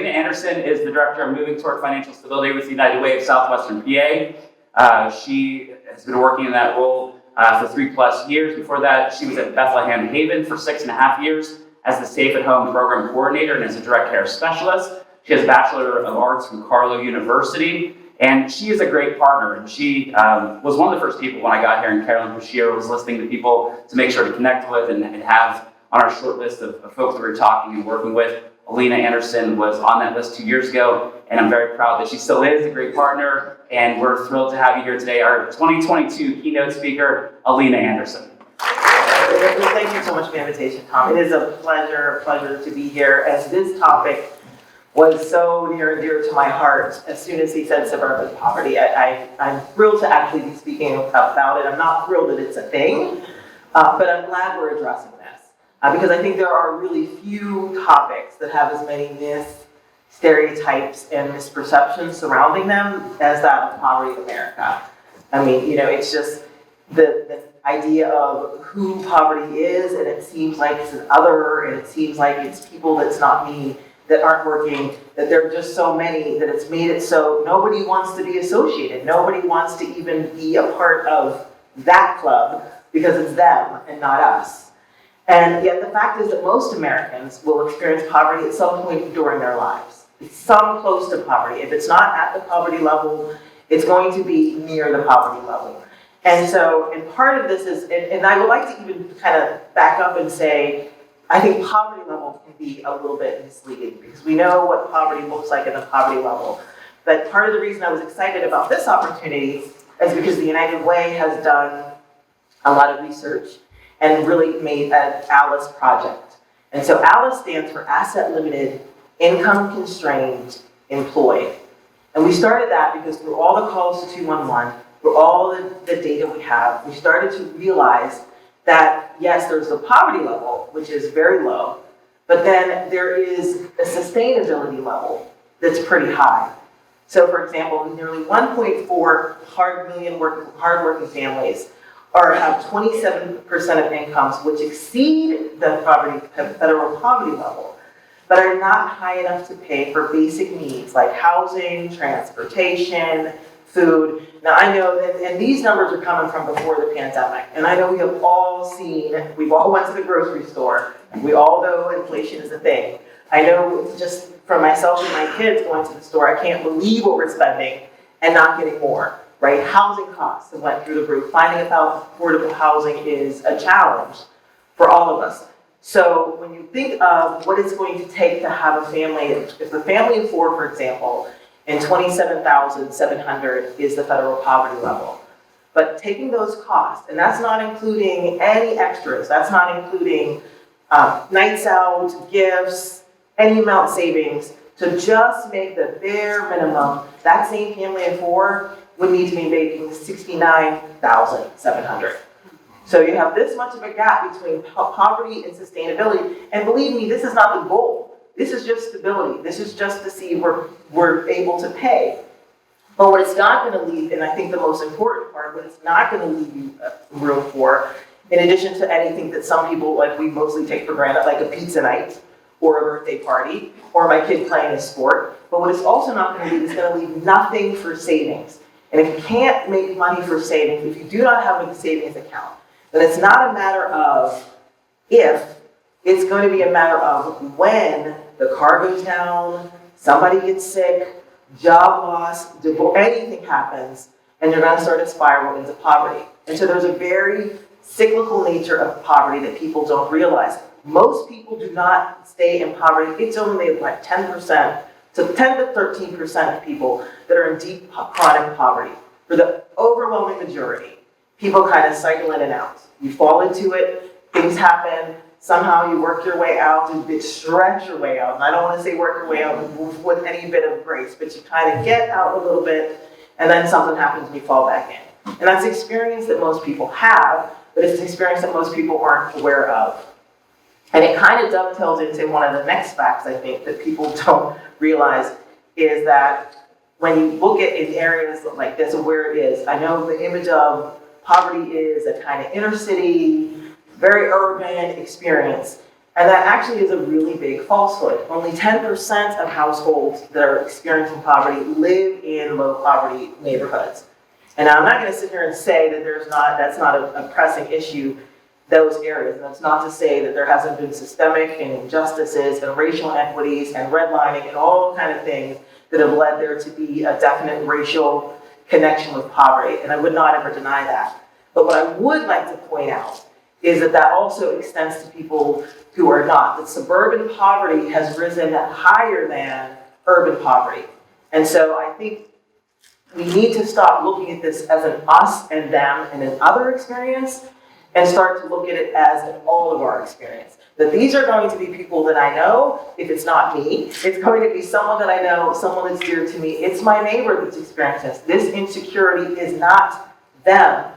Alena Anderson is the Director of Moving Toward Financial Stability with United Way of Southwestern PA. She has been working in that role for 3+ years. Before that, she was at Bethlehem Haven for 6.5 years as the Safe at Home Program Coordinator and as a Direct Care Specialist. She has a Bachelor of Arts from Carlow University, and she is a great partner. And she was one of the first people when I got here, and Carolyn Bashir was listening to people to make sure to connect with and have on our short list of folks that we're talking and working with. Alena Anderson was on that list 2 years ago, and I'm very proud that she still is a great partner, and we're thrilled to have you here today, our 2022 Keynote Speaker, Alena Anderson. Thank you so much for the invitation, Tom. It is a pleasure to be here, as this topic was so near and dear to my heart as soon as he said suburban poverty. I'm thrilled to actually be speaking about it. I'm not thrilled that it's a thing, but I'm glad we're addressing this. Because I think there are really few topics that have as many myths, stereotypes, and misperceptions surrounding them as that of poverty in America. I mean, it's just the idea of who poverty is, and it seems like it's an other, and it seems like it's people that's not me, that aren't working, that there are just so many, that it's made it so nobody wants to be associated. Nobody wants to even be a part of that club because it's them and not us. And yet the fact is that most Americans will experience poverty at some point during their lives. It's some close to poverty. If it's not at the poverty level, it's going to be near the poverty level. And so, and part of this is, and I would like to even kind of back up and say, I think poverty level can be a little bit misleading because we know what poverty looks like at the poverty level. But part of the reason I was excited about this opportunity is because the United Way has done a lot of research and really made an ALICE project. And so ALICE stands for Asset Limited, Income Constrained, Employed. And we started that because through all the calls to 211, through all the data we have, we started to realize that yes, there's the poverty level, which is very low, but then there is a sustainability level that's pretty high. So for example, nearly 1.4 million hardworking families have 27% of incomes which exceed the federal poverty level, but are not high enough to pay for basic needs like housing, transportation, food. Now I know that, and these numbers are coming from before the pandemic, and I know we have all seen, we've all went to the grocery store, and we all know inflation is a thing. I know just for myself and my kids going to the store, I can't believe what we're spending and not getting more. Right? Housing costs have went through the roof. Finding affordable housing is a challenge for all of us. So when you think of what it's going to take to have a family, if a family of 4, for example, and 27,700 is the federal poverty level. But taking those costs, and that's not including any extras, that's not including nights out, gifts, any amount savings, to just make the bare minimum, that same family of 4 would need to be making 69,700. So you have this much of a gap between poverty and sustainability. And believe me, this is not the goal. This is just stability. This is just to see we're able to pay. But what it's not going to leave, and I think the most important part, what it's not going to leave you room for, in addition to anything that some people, like we mostly take for granted, like a pizza night, or a birthday party, or my kid playing a sport. But what it's also not going to leave is going to leave nothing for savings. And if you can't make money for savings, if you do not have a savings account, then it's not a matter of if, it's going to be a matter of when the car goes down, somebody gets sick, job loss, divorce, anything happens, and you're going to start to spiral into poverty. And so there's a very cyclical nature of poverty that people don't realize. Most people do not stay in poverty. It's only like 10%. So 10 to 13% of people that are in deep chronic poverty. For the overwhelming majority, people kind of cycle in and out. You fall into it, things happen, somehow you work your way out, and stretch your way out. And I don't want to say work your way out with any bit of grace, but you kind of get out a little bit, and then something happens and you fall back in. And that's an experience that most people have, but it's an experience that most people aren't aware of. And it kind of dovetails into one of the next facts, I think, that people don't realize, is that when you look at in areas like this of where it is, I know the image of poverty is a kind of inner city, very urban experience. And that actually is a really big falsehood. Only 10% of households that are experiencing poverty live in low poverty neighborhoods. And I'm not going to sit here and say that that's not a pressing issue, those areas. And that's not to say that there hasn't been systemic and injustices and racial inequities and redlining and all kind of things that have led there to be a definite racial connection with poverty. And I would not ever deny that. But what I would like to point out is that that also extends to people who are not. That suburban poverty has risen higher than urban poverty. And so I think we need to stop looking at this as an us and them and an other experience and start to look at it as an all of our experience. That these are going to be people that I know. If it's not me, it's going to be someone that I know, someone that's dear to me. It's my neighbor that's experiencing this. This insecurity is not them,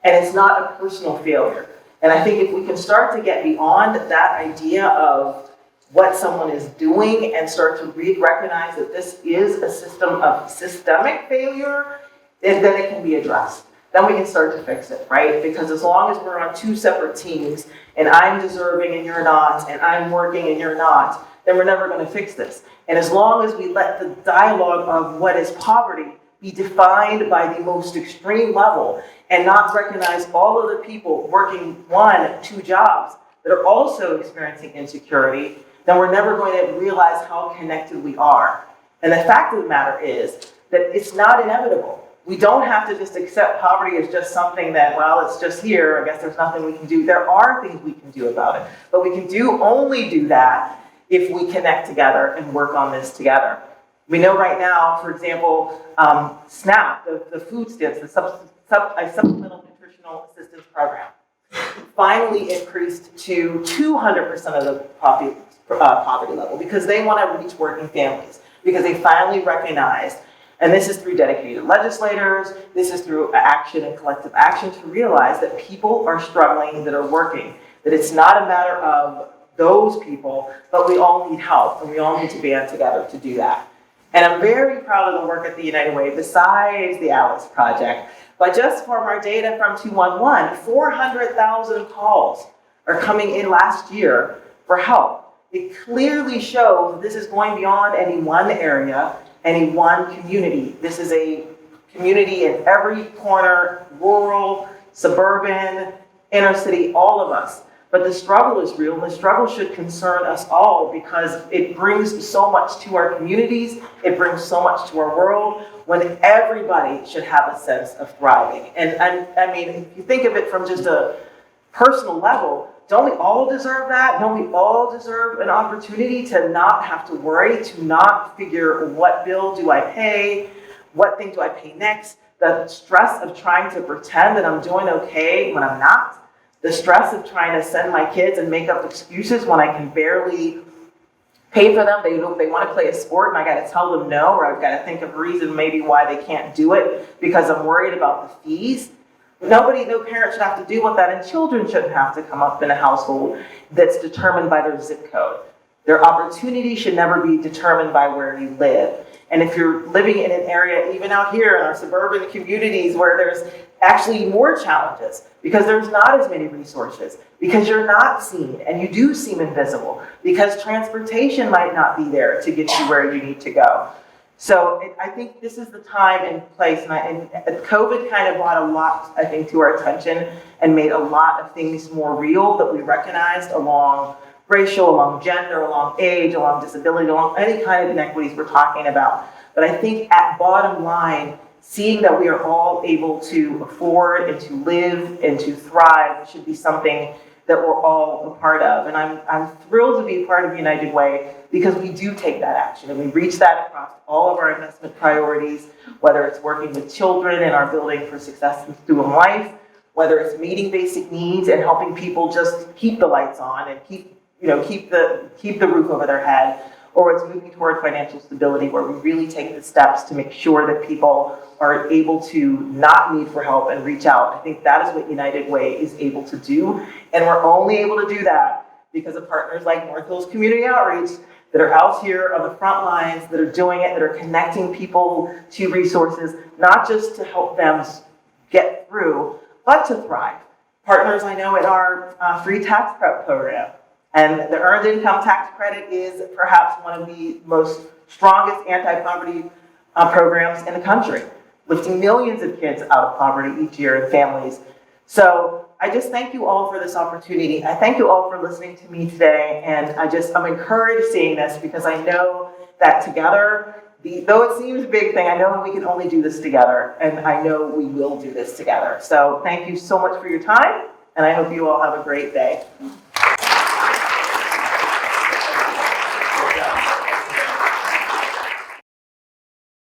and it's not a personal failure. And I think if we can start to get beyond that idea of what someone is doing and start to recognize that this is a system of systemic failure, then it can be addressed. Then we can start to fix it, right? Because as long as we're on two separate teams, and I'm deserving and you're not, and I'm working and you're not, then we're never going to fix this. And as long as we let the dialogue of what is poverty be defined by the most extreme level and not recognize all of the people working 1, 2 jobs that are also experiencing insecurity, then we're never going to realize how connected we are. And the fact of the matter is that it's not inevitable. We don't have to just accept poverty as just something that, well, it's just here, I guess there's nothing we can do. There are things we can do about it, but we can only do that if we connect together and work on this together. We know right now, for example, SNAP, the food stamps, the Supplemental Nutritional Assistance Program, finally increased to 200% of the poverty level because they want to reach working families, because they finally recognized, and this is through dedicated legislators, this is through action and collective action, to realize that people are struggling that are working, that it's not a matter of those people, but we all need help, and we all need to band together to do that. And I'm very proud of the work at the United Way, besides the Alice Project. But just from our data from 211, 400,000 calls are coming in last year for help. It clearly shows this is going beyond any one area, any one community. This is a community in every corner, rural, suburban, inner city, all of us. But the struggle is real, and the struggle should concern us all because it brings so much to our communities, it brings so much to our world, when everybody should have a sense of thriving. And I mean, if you think of it from just a personal level, don't we all deserve that? Don't we all deserve an opportunity to not have to worry, to not figure what bill do I pay, what thing do I pay next, the stress of trying to pretend that I'm doing okay when I'm not, the stress of trying to send my kids and make up excuses when I can barely pay for them. They want to play a sport and I got to tell them no, or I've got to think of a reason maybe why they can't do it because I'm worried about the fees. No parent should have to deal with that, and children shouldn't have to come up in a household that's determined by their zip code. Their opportunity should never be determined by where you live. And if you're living in an area, even out here in our suburban communities where there's actually more challenges, because there's not as many resources, because you're not seen and you do seem invisible, because transportation might not be there to get you where you need to go. So I think this is the time and place, and COVID kind of brought a lot, I think, to our attention and made a lot of things more real that we recognized along racial, along gender, along age, along disability, along any kind of inequities we're talking about. But I think at bottom line, seeing that we are all able to afford and to live and to thrive should be something that we're all a part of. And I'm thrilled to be a part of United Way because we do take that action and we reach that across all of our investment priorities, whether it's working with children in our Building for Success and Student Life, whether it's meeting basic needs and helping people just keep the lights on and keep the roof over their head, or it's moving toward financial stability where we really take the steps to make sure that people are able to not need for help and reach out. I think that is what United Way is able to do. And we're only able to do that because of partners like North Hills Community Outreach that are out here on the front lines, that are doing it, that are connecting people to resources, not just to help them get through, but to thrive. Partners I know in our free tax prep program, And the Earned Income Tax Credit is perhaps one of the most strongest anti-poverty programs in the country, lifting millions of kids out of poverty each year and families. So I just thank you all for this opportunity. I thank you all for listening to me today. And I'm encouraged seeing this because I know that together, though it seems a big thing, I know we can only do this together. And I know we will do this together. So thank you so much for your time. And I hope you all have a great day.